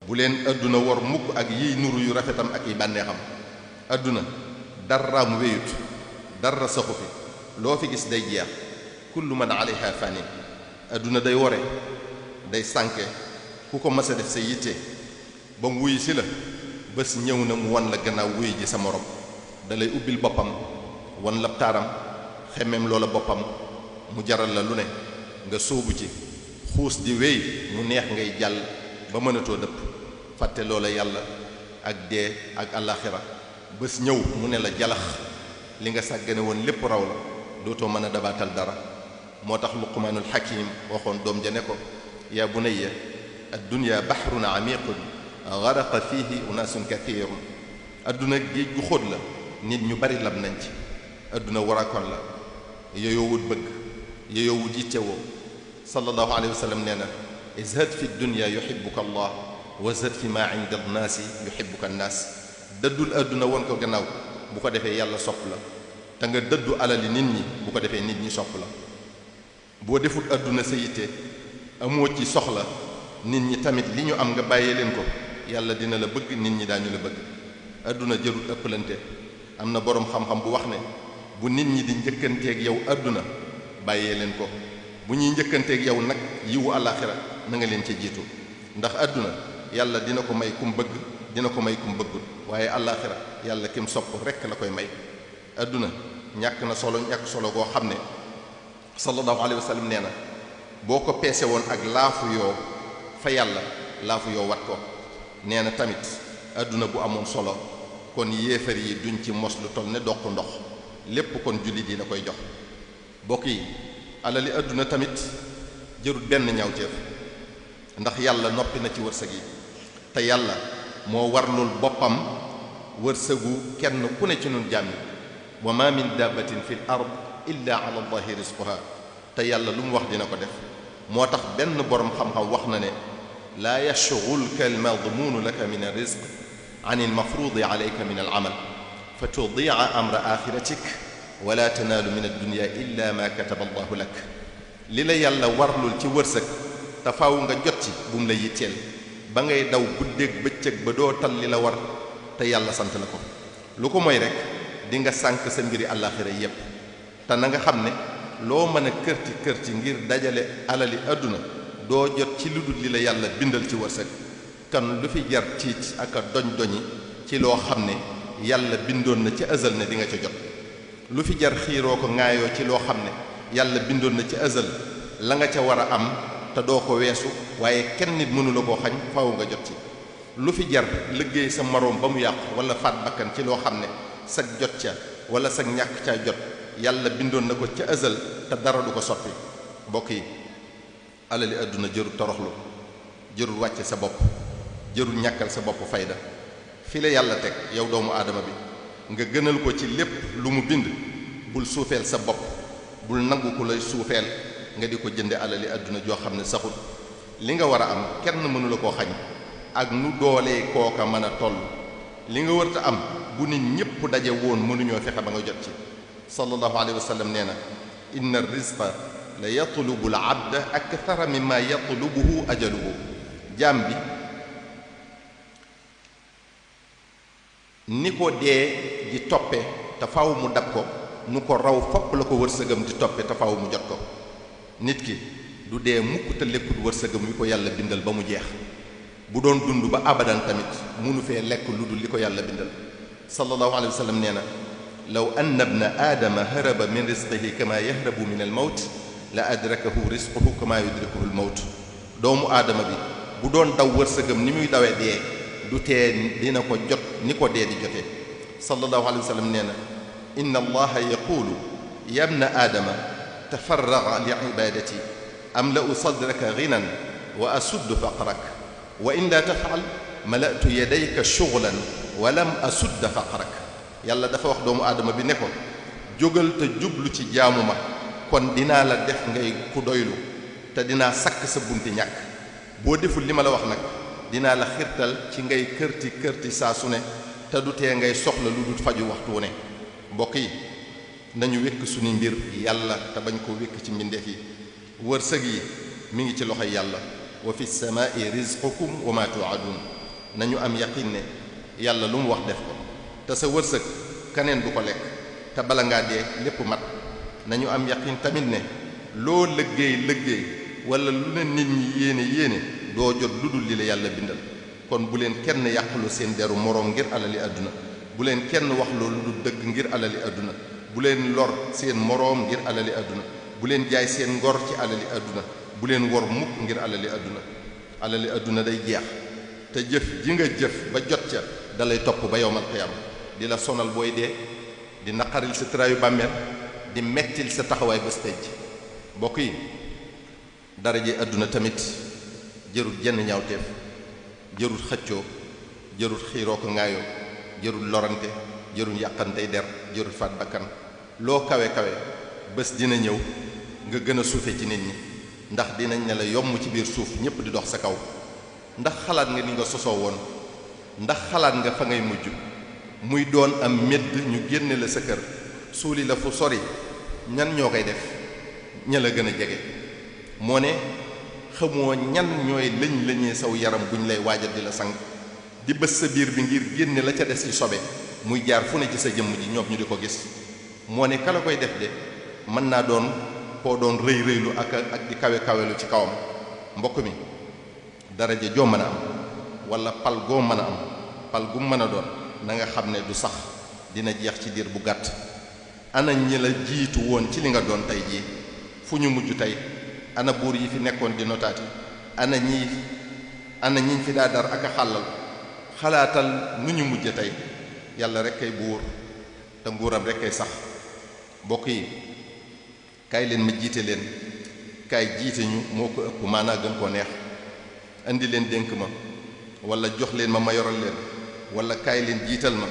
bu leen adduna war mukk ak yiy nuru yu rafetam ak yi bànneexam. adduna dara mu wéyut, dara saxu fi, loo fi gis day jeex. kullu man alayha fanin. adduna day wore, day sànke. ku ko mas a def sa yitte ba mu wuy si la bés ñëw na mu wan la gannaaw wuy ji sa morom. da lay ubbil boppam wan la taaram, xemmeem loola boppam, mu jaral la lu ne nga sóobu ci xuus di wéy mu neex ngay jàll ba mënatoo dëpp. fàtte loola yàlla ak dee ak àllaaxira. bés ñëw mu ne la jalax li nga sàggane woon lépp raw la, dootoo mën a dabaatal dara. moo tax luqmaanul hakim waxoon doom ja ne ko yaa bunayya ad-dunya bahrun amiqun garaqa fihi unaasun kathirun. adduna géej gu xóot la, nit ñu bari lab nañ ci. adduna warakoon la, yoyoowut bëgg, yoyoowut yittewoo. sallallahu alayhi wa sallam nee na izhad fi dunya yuhibbuka allah wa zhad fi ma inda annaasi yuhibbuka annaas. dëddul adduna woon ko gannaaw, bu ko defee yàlla sopp la. te nga dëddu alali nit ñi, bu ko defee nit ñi sopp la. boo defut adduna sa yitte, amoo ci soxla, nit ñi tamit li ñu am nga bàyyee leen ko, yàlla dina la bëgg, nit ñi daañu la bëgg. adduna jërul ëppalante. am na boroom xam-xam bu wax ne bu nit ñi di njëkkanteeg yow adduna bàyyee leen ko, bu ñuy njëkkanteeg yow nag yiwu àllaaxira na nga leen ca jiitu. ndax adduna yàlla dina ko may kum bëgg, dina ko may kum bëggul, waaye àllaaxira yàlla kim sopp rekk la koy may. adduna ñàkk na solo, ñàkk solo goo xam ne sallallahu alayhi wa sallam nee na boo ko peese woon ak laafu yoo fa yàlla, laafu yoo wat ko. nee na tamit adduna bu amoon solo kon yéefar yi duñ ci mos lu toll ne doq ndox, lépp kon jullit yi la koy jox. bokk yi, alali adduna tamit jërut benn ñaawteef, ndax yàlla noppi na ci wërsëg yi. te yàlla moo warlul boppam wërsëgu kenn ku ne ci nun jàmmi. wa ma min dabbatin fil ard illa ala allahi rizquha. te yàlla lu mu wax dina ko def. moo tax benn boroom xam-xam wax na ne laa yashghulka almadmuunu laka min arrizq an almafruudi alayka min alamal fa tudia amra axiratik wala tanaalu min addunya illa ma kataba allahu lak. li la yàlla warlul ci wërsëg te faaw nga jot ci bu mu la yitteel ba ngay daw guddeeg bëccëg ba doo tal li la war te yàlla sant la ko. lu ko mooy rek di nga sànk sa mbiri àllaaxira yépp. te na nga xam ne loo mën a kërti ngir dajale alali àdduna doo jot ci lu dul li la yàlla bindal ci wërsëg. kan lu fi jar tiit ak a doñ-doñi ci loo xam ne yàlla bindoon na ci azal ne di nga ca jot. lu fi jar xiiroo ko ŋaayoo ci loo xam ne yàlla bindoon na ci azal la nga ca war a am te doo ko weesu, waaye kenn nit mënu la koo xañ, faaw nga jot ci. lu fi jar liggéey sa moroom ba mu yàqu wala faat bakkan ci loo xam ne sag jot ca wala sag ñàkk caa jot yàlla bindoon na ko ca azal te dara du ko soppi. mbokk yi, alali àdduna jërul toroxlu, jërul wàcce sa bopp, jërul ñàkkal sa bopp fayda. fi la yàlla teg yow doomu aadama bi nga gënal ko ci lépp lu mu bind. bul suufeel sa bopp, bul nangu ku lay suufeel nga di ko jënde alali àdduna joo xam ne saxul. li nga war a am kenn mënu la koo xañ ak nu doolee kooka mën a toll. li nga wërta am bu nit ñépp daje woon mënuñoo fexe ba nga jot ci. sallallahu alayhi wa sallam nee na inna rizqa la yatlubu al abda akthara mimma yatlubuhu ajaluhu. jaam bi ni ko dee di toppe te faaw mu dab ko, nu ko raw fopp la ko wërsëgam di toppe te faaw mu jot ko. nit ki du dee mukk te lekkut wërsëgam wi ko yàlla bindal ba mu jeex. bu doon dund ba abadan tamit munu fee lekk lu dul li ko yàlla bindal. sallallahu alayhi wa sallam nee na law anna ibna aadama haraba min rizqihi kama yahrabu min al mawt la adrakahu rizquhu kama yudrikuhu al mawt. doomu aadama bi bu doon daw wërsëgam ni muy dawee dee du tee dina ko jot ni ko dee di jotee. sallallahu alayhi wa sallam nee na inna allaha yaqulu ya ibna aadama tafarraga li ibadati amla'u sadraka ghinan wa asuddu faqrak wa in la tafal mala'tu yadayka shughlan wa lam asudda faqrak. yàlla dafa wax doomu aadama bi ne ko jógal te jublu ci jaamu ma kon dinaa la def ngay ku doylu te dinaa sakk sa bunti ñàkk. boo deful li ma la wax nag dinaa la xirtal ci ngay kërti saa su ne te du tee ngay soxla lu dul faju waxtu wu ne. mbokk yi, nañu wékk suñu mbir yàlla te bañ ko wékk ci mbindeef yi. wërsëg yi mi ngi ci loxoy yàlla, wa fi samaai rizqukum wa ma tuadun nañu am yaqin ne yàlla lu mu wax def ko te sa wërsëg kaneen du ko lekk te bala ngaa dee lépp mat nañu am yaqin tamit ne loo liggéey wala lu ne nit ñi yéene doo jot lu dul li la yàlla bindal kon bu leen kenn yàqulu seen deru moroom ngir alali àdduna bu leen kenn wax loolu lu dëgg ngir alali àdduna bu leen lor seen moroom ngir alali àdduna bu leen jaay seen ngor ci alali àdduna bu leen wor mukk ngir alali àdduna day jeex te jëf ji nga jëf ba jot ca dalay topp ba yowmal qiyaam di la sonal booy dee di naqaril sa traayu bàmmeel di mettil sa taxawaay bés penc mbokk yi daraje àdduna tamit jërul jenn ñaawteef jërul xëccoo jërul xiiroo ko ŋaayoo jërul lorante jërul yàqantey der jërul faat bakkan loo kawe bés dina ñëw nga gën a suufe ci nit ñi ndax dinañ ne la yomm ci biir suuf ñépp di dox sa kaw ndax xalaat nga ni nga sosoo woon ndax xalaat nga fa ngay mujj muy doon am medd ñu génne la sa kër suuli la fu sori ñan ñoo koy def ña la gën a jege moo ne xamoo ñan ñooy lañee saw yaram buñ lay waajal di la sang di bës sa biir bi ngir génne la ca des ci sobe muy jaar fu ne ci sa jëmm ji ñoom ñu di ko gis moo ne kala koy def de mën naa doon koo doon rëylu ak di kawelu ci kawam mbokk mi daraja joo mën a am wala pal goo mën a am pal gu mën a doon na nga xam ne du sax dina jeex ci diir bu gàtt ana ñi la jiitu woon ci li nga doon tey jii fu ñu mujj tey ana buur yi fi nekkoon di notaati ana ñiñ fi daa dar ak a xàllal xalaatal nu ñu mujj tey yàlla rek kay buur te nguuram rek kay sax mbokk yi kaay leen ma jiite leen kaay jiite ñu moo ko ëpp maanaa gën koo neex indi leen dénk ma wala jox leen ma yoral leen wala kaay leen jiital ma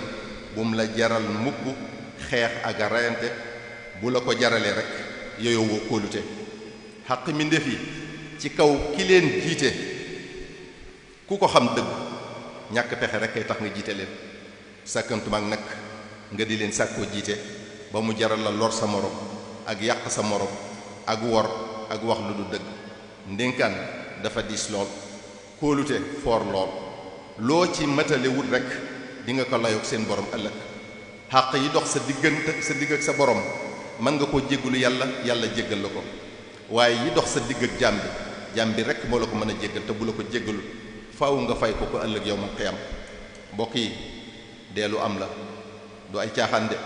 bu mu la jaral mukk xeex ak rayante bu la ko jaralee rek yooyu woo kóolute xaq mi ndef yi ci kaw ki leen jiite ku ko xam dëgg ñàkk pexe rek kay tax nga jiite leen sàkkantumaak nag nga di leen sàkkoo jiite ba mu jaral la lor sa morom ak yàq sa morom ak wor ak wax lu du dëgg ndénkaan dafa diis lool kóolute foor lool loo ci matale wut rek di nga ko layoog seen borom ëllëg xàq yi dox sa digg ak sa borom mën nga koo jéggalu yàlla jéggal la ko waaye yi dox sa digg ak jaam bi rek moo la ko mën a jéggal te bu la ko jéggalul faaw nga fay ko ëllëg yawmal qiyaam mbokk yi dee lu am la du ay caaxaan de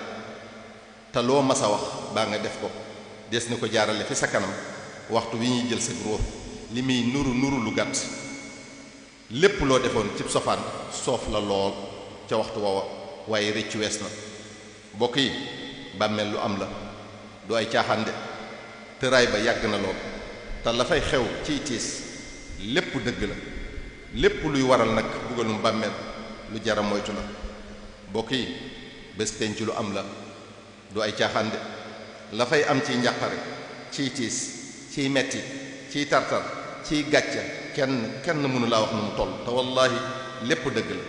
te loo mas a wax baa nga def ko des na ko jaarale fi sa kanam waxtu wi ñuy jël sa ruux li muy nuru lu gàtt lépp loo defoon cib sofaan soof la lool ca waxtu woowa waaye rëccu wees na mbokk yi bàmmeel lu am la du ay caaxaan de tëraay ba yàgg na lool te la fay xew ciy tiis lépp dëgg la lépp luy waral nag bugalum bàmmeel lu jara moytu la mbokk yi bés penc lu am la du ay caaxaan de la fay am ciy njàqare ciy tiis ciy metti ciy tartar ciy gàcca kenn mënu laa wax nu mu toll te wallaahi lépp dëgg la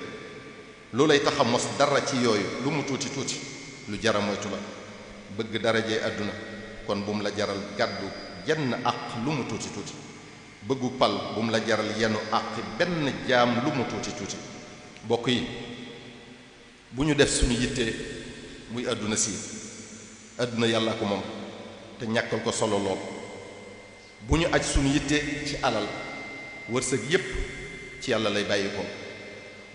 loolay tax a mos dara ci yooyu lu mu tuuti lu jara moytu la bëgg darajee àdduna kon bu mu la jaral gàddu jenn àq lu mu tuuti bëggu pal bu mu la jaral yenu àq benn jaam lu mu tuuti bokk yi bu ñu def suñu yittee muy àdduna si àdduna yàlla ko moom te ñàkkal ko solo lool bu ñu aj suñu yitte ci alal wërsëg yépp ci yàlla lay bàyyi ko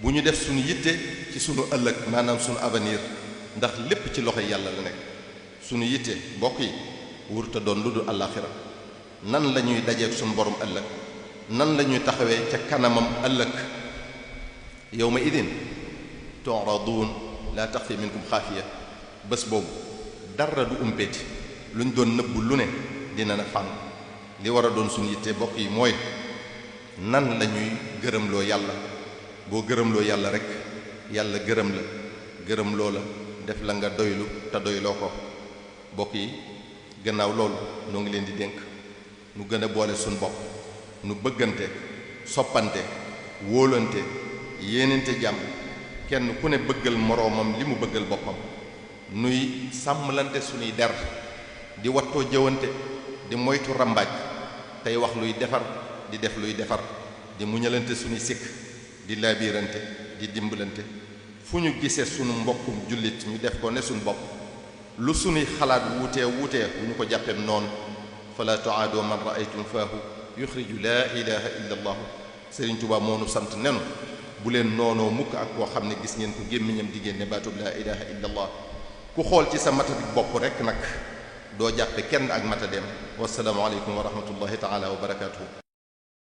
bu ñu def suñu yitte ci suñu ëllëg maanaam suñu avenir ndax lépp ci loxo yàlla la nekk suñu yitte mbokk yi wurta doon lu dul àllaaxira nan la ñuy dajeek suñu borom ëllëg nan la ñuy taxawee ca kanamam ëllëg yawma idin tu'radun la taxfi minkum xaafiya bés boobu dara du umpeeti luñ doon nëbb lu ne dina na fànn li war a doon suñu yitte bokk yi mooy nan la ñuy gërëmloo yàlla boo gërëmloo yàlla rek yàlla gërëm loo la def la nga doylu te doyloo ko bokk yi gannaaw loolu noo ngi leen di dénk nu gën a boole suñu bopp nu bëggante soppante wóolante yéenante jàmm kenn ku ne bëggal moroomam li mu bëggal boppam nuy sàmmlante suñuy der di wattoo jëwante di moytu rambaaj tey wax luy defar di def luy defar di muñalante suñuy sikk di laabirante di dimbalante fu ñu gisee sunu mbokkum jullit ñu def ko ne suñu bopp lu suñuy xalaat wuutee bu ñu ko jàppeem noonu fala tuaadoo man raaytum faahu yuxriju laa ilaha illa allah Sëriñ Tuubaa moonu sant nenu bu leen noonoo mukk ak koo xam ne gis ngeen ko gémmiñam di génne baatub laa ilaha illa allah ku xool ci sa matadik bopp rekk nag doo jàppe kenn ak matadeem wasalaamu aleykum wa rahmatullahi taala wa barakatuhu